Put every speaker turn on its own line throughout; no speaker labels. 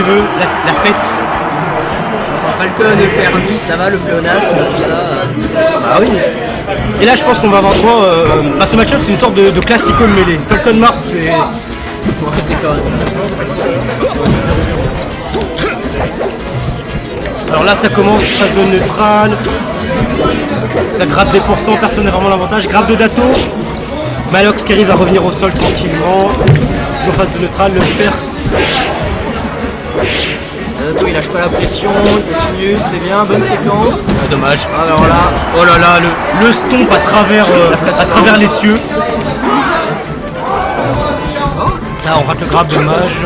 veut, la fête.
Falcon, le permis, ça va, le pléonasme, tout ça.
Ah oui. Et là je pense qu'on va avoir droit, ce match-up c'est une sorte de classico de mêlée. Falcon Mars c'est...
Ouais, c'est correct.
Alors là ça commence, phase de neutral. Ça gratte des pourcents, personne n'a vraiment l'avantage. Grappe de Dato. Malox qui arrive à revenir au sol tranquillement. En phase de neutral, le père.
Dato il lâche pas la pression, il continue, c'est bien, bonne séquence.
Ah, dommage.
Alors là,
Oh là là, le stomp à travers les cieux. Ah, on rate le grab, dommage.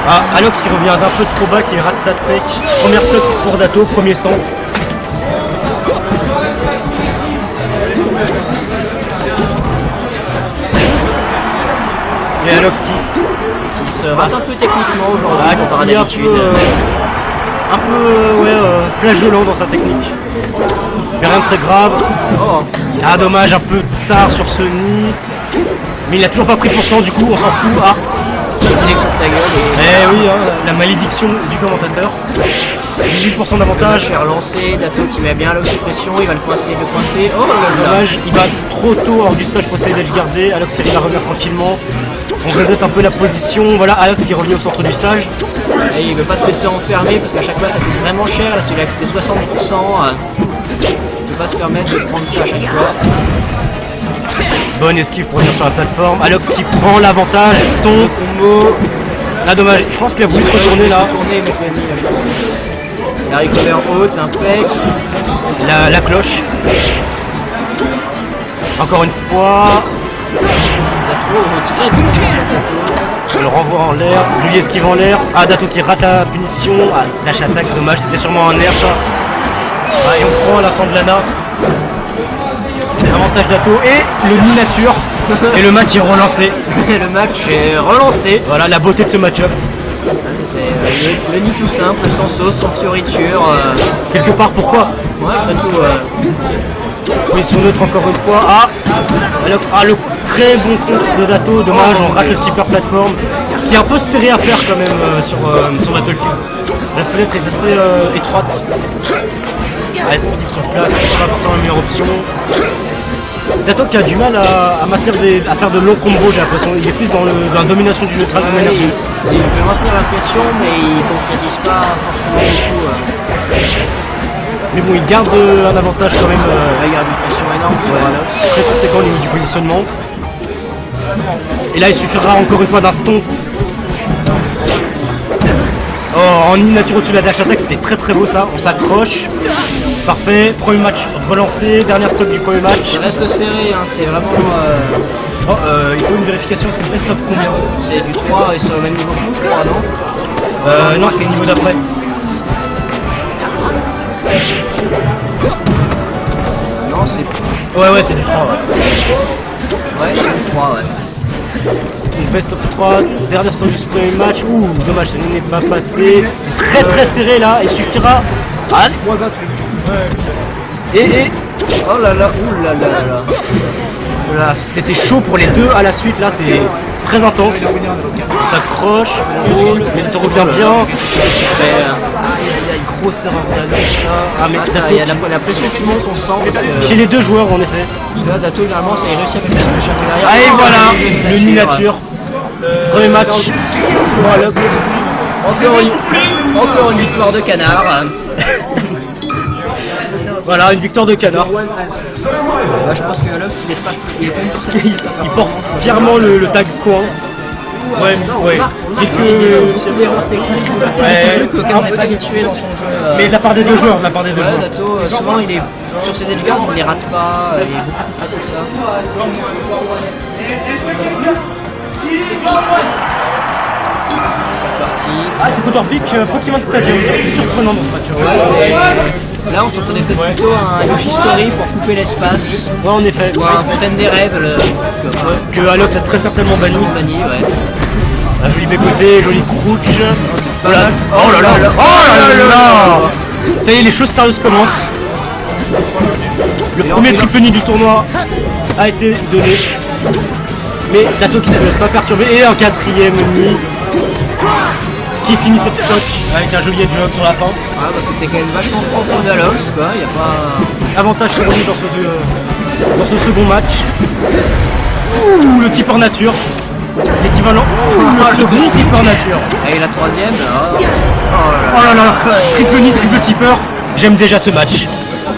Ah, Alox qui revient d'un peu trop bas, qui rate sa tech. Première stop pour Dato, premier sang. Et Alox qui
se rate un peu techniquement aujourd'hui,
qui est un peu flageolant dans sa technique. Mais rien de très grave.
Oh.
Ah dommage, un peu tard sur ce nid. Mais il a toujours pas pris de pourcent, du coup on s'en fout. Ah.
Ta gueule
Eh oui, hein, la malédiction du commentateur. 18% d'avantage.
Faire lancer, Dato qui met bien Alox sous pression, il va le coincer. Oh
dommage, il va trop tôt hors du stage pour essayer d'edge garder. Alox il va revenir tranquillement. On reset un peu la position. Voilà, Alox il revient au centre du stage.
Et il veut pas se laisser enfermer parce qu'à chaque fois ça coûte vraiment cher. Là celui-là a coûté 60%. Il ne peut pas se permettre de prendre ça à chaque fois.
Bonne esquive pour revenir sur la plateforme. Alox qui prend l'avantage. Stomp. Combo. Ah dommage, je pense qu'il a voulu se retourner là.
La recover haute, impec.
La cloche. Encore une fois. Le renvoi en l'air. Joli esquive en l'air. Ah, Dato qui rate la punition. Ah, dash attaque, dommage, c'était sûrement un air ça. Ah, et on prend à la fin de l'ANA. Avantage Dato et le nid nature. Et le match est relancé.
Le match est relancé.
Voilà la beauté de ce match-up.
C'était le nid tout simple, sans sauce, sans fioriture.
Quelque part, pourquoi?
Ouais, après tout.
Position neutre encore une fois. Ah, Alox, le très bon contre de Dato. Dommage, on rate le tipper plateforme. Qui est un peu serré à faire quand même sur Battlefield. La fenêtre est assez étroite. Esquive sur place, pas forcément la meilleure option. Dato qui a du mal à faire de longs combos, j'ai l'impression. Il est plus dans la domination du neutral comme énergie.
Il veut maintenir la pression, mais il ne concrétise pas forcément beaucoup.
Mais bon, il garde un avantage quand même.
Il garde une pression énorme sur Alox.
Très conséquent au niveau du positionnement. Et là, il suffira encore une fois d'un stomp. Oh, en nature au-dessus de la dash attack, c'était très très beau ça. On s'accroche. Parfait, premier match relancé, dernière stop du premier match.
Ça reste serré, hein, c'est vraiment...
il faut une vérification, c'est best of combien?
C'est du 3 et sur le même niveau que nous, je crois, non?
Non, c'est le niveau d'après.
Non, c'est...
Ouais, c'est du 3.
Ouais, c'est du 3, ouais.
Donc best of 3, dernière stop du premier match. Ouh, dommage, ça n'est pas passé. C'est très très serré là, il suffira... Ah, et
oh là là, ouh là là là.
Voilà, c'était chaud pour les deux à la suite, là c'est très intense. On s'accroche, mais le revient bien. Il y a une grosse erreur d'Alex là.
Il y a la pression qui monte, on sent. Parce que
chez les deux joueurs en effet.
Là, Dato, finalement, ça a réussi à mettre son échappé derrière.
Ah, et voilà, le nid nature. Premier match pour Alox.
Encore une victoire de canard.
Voilà, une victoire de canard.
Je pense que Alox, il est pas du tout satisfait de sa performance.
Il porte fièrement le tag coin. Ouais.
Quelques erreurs techniques, auxquelles on n'est pas habitué dans son jeu.
Mais de la part des deux joueurs,
Dato, souvent il est sur ses edgeguards, on ne les rate pas, il est beaucoup plus précis que ça.
Ah, c'est Counter Pick Pokémon Stadium, c'est surprenant dans ce match.
Là, on s'entendait peut-être plutôt un Yoshi Story pour couper l'espace.
Ouais, en effet.
Ou un Fontaine des Rêves.
Que Alox a très certainement banni.
Ouais.
Un joli bécoté, joli crouch.
Oh là
là. Ça y est, les choses sérieuses commencent. Le premier triple nid du tournoi a été donné. Mais Dato qui ne se laisse pas perturber. Et un quatrième nid qui finit cette stock avec un joli edgelog sur la fin.
Ah, bah, c'était quand même vachement propre d'Alox, quoi. Y a pas.
Avantage pour lui dans ce second match. Ouh, le tipeur nature. L'équivalent. Ouh, le second tipeur nature.
Et la troisième,
Oh là là, triple nid, triple tipeur. J'aime déjà ce match.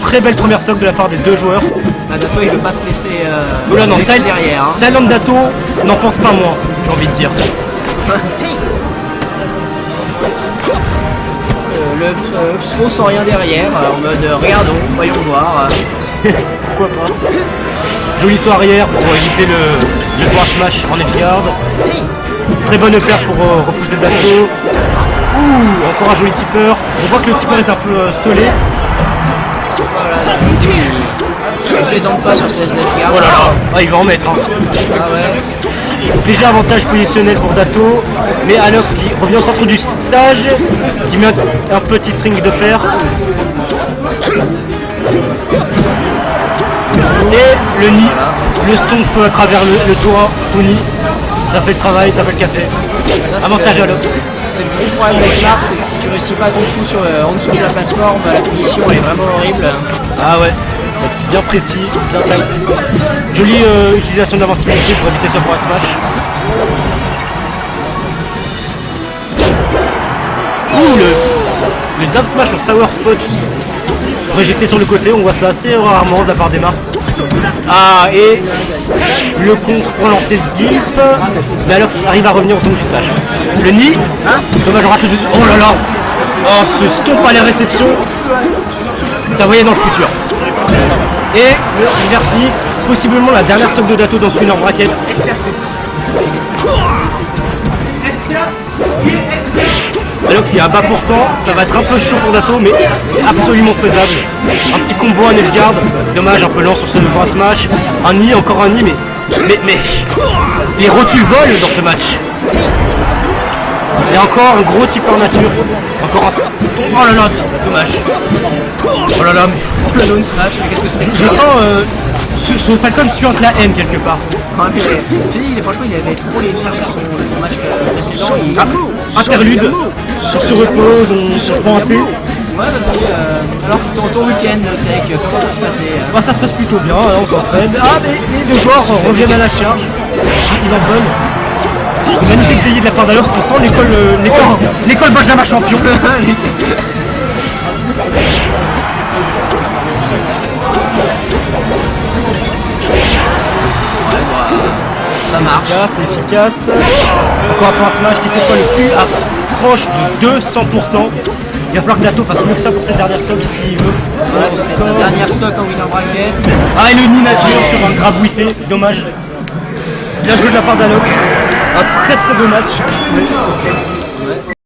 Très belle première stock de la part des deux joueurs.
Dato il veut pas se laisser,
Voilà, non,
laisser derrière. Hein.
Silent Dato n'en pense pas moins, j'ai envie de dire.
Le Upspo sans rien derrière, en mode regardons, voyons voir.
Pourquoi pas. Joli saut arrière pour éviter le power smash en edgeguard. Très bonne upper pour repousser Dato. Ouh, encore un joli tipper. On voit que le tipper est un peu stolé.
Voilà, il ne plaisante pas sur ses edgeguards.
Oh là là, ah, il va en mettre. Hein.
Ah ouais.
Léger avantage positionnel pour Dato, mais Alox qui revient au centre du stage, qui met un petit string de paire. Et le nid, le stomp à travers le toit, tout nid. Ça fait le travail, ça fait le café.
Ça,
Avantage Alox.
C'est le gros problème avec l'arc, c'est que si tu réussis pas ton coup en dessous de la plateforme, la finition elle est vraiment horrible.
Ah ouais, bien précis, bien tight. Jolie utilisation d'invincibilité pour éviter ce forward smash. Ouh, le down smash au sour spot réjecté sur le côté, on voit ça assez rarement de la part d'Emma. Ah, et le contre pour lancer le dip, mais Alox arrive à revenir au centre du stage. Le nid, dommage, on rate le dessus. Oh là là, oh, ce stomp à la réception, ça voyait dans le futur. Et le reverse nid, possiblement la dernière stock de Dato dans ce winner bracket. Alox il est à bas %, ça va être un peu chaud pour Dato, mais c'est absolument faisable. Un petit combo en edgeguard, dommage un peu lent sur ce forward smash. Un nid, encore un nid, mais les rotus volent dans ce match. Et encore un gros tipeur nature. Encore un. Oh là là, dommage. Oh là là, mais.
Le down smash, mais qu'est-ce que c'est?
Je sens ce Falcon suinte la haine quelque part.
Je te dis, franchement, il avait trop les nerfs sur son match précédent.
Interlude, on se repose, on prend un thé.
Ouais, vas-y. Alors, ton week-end, Tech, comment ça se passait?
Ah, ça se passe plutôt bien, on s'entraîne. Ah, mais les deux joueurs reviennent à la charge. Ils en veulent. Une magnifique délié de la part d'Alox, on sent l'école Benjamin champion.
Ça marche.
C'est efficace. Encore un forward smash qui cette fois le cul approche de 200%. Il va falloir que Dato fasse mieux que ça pour ses dernières stocks s'il veut.
Voilà, c'est sa dernière stock en winner bracket.
Ah, et le nid nature sur un grab wifi, dommage. Bien joué de la part d'Alox. Un très très beau match.